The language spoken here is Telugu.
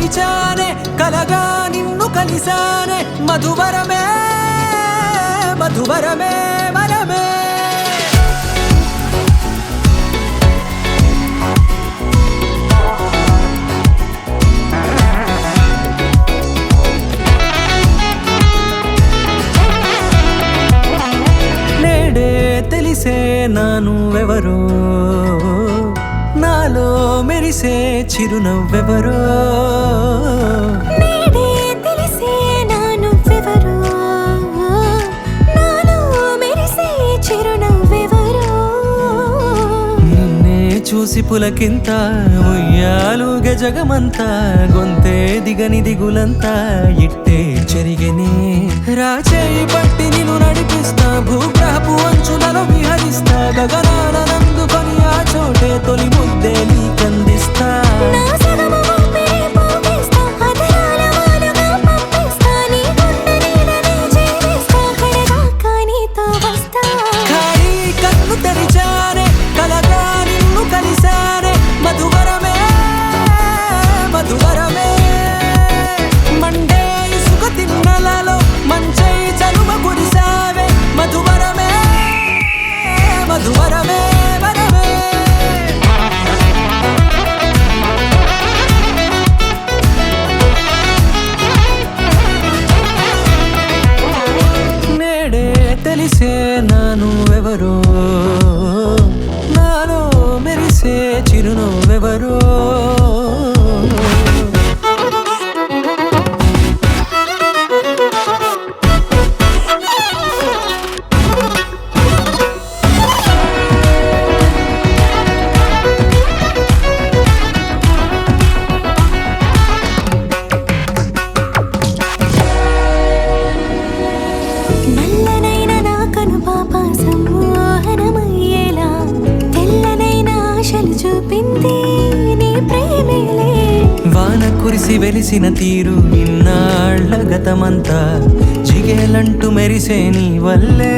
తెరిచానే కలగా నిన్ను కలిసానే మధువరమే మధువరమే వరమే నేడే తెలిసే నానువెవరో నాలో మెరిసే చిరునవ్వెవరో నేడే తెలిసే నానువెవరో నాలో మెరిసే చిరునవ్వెవరో నిన్నే చూసి పులకింత ఉయ్యాలుగ జగమంతా గొంతే దిగని దిగులంతా ఇట్టే చెరిగనే రాచేయి పట్టి నిన్ను నడిపిస్తా భూగ్రహపు అంచులలో విహరిస్తా గగనానందుకొని ఆ చోటే తొలి ముద్దే నీకందిస్తా నా సగము ఊపిరి పోగేస్తా అధరాల వాలుగా పంపిస్తా నీ గుండె నీడనే చేరేస్తా కడదాకా నీతో వస్తా ఖాళీ కన్ను తెరిచానే కలగా నిన్ను కలిసానే మధువరమే మధువరమే మండే ఇసుక తిన్నెలలో మంచై చలువ కురిసావే మధువరమే మధువరమే వరమే నేడే తెలిసే నానువెవరో నాలో మెరిసే చిరునవ్వెవరో నల్లనైన నా కనుపాప సమ్మోహనమయ్యేలా తెల్లనైన ఆశలు చూపింది నీ ప్రేమేలే వాన కురిసి వెలిసిన తీరు ఇన్నాళ్ల గతమంతా జిగేలంటూ మెరిసే నీ వల్లే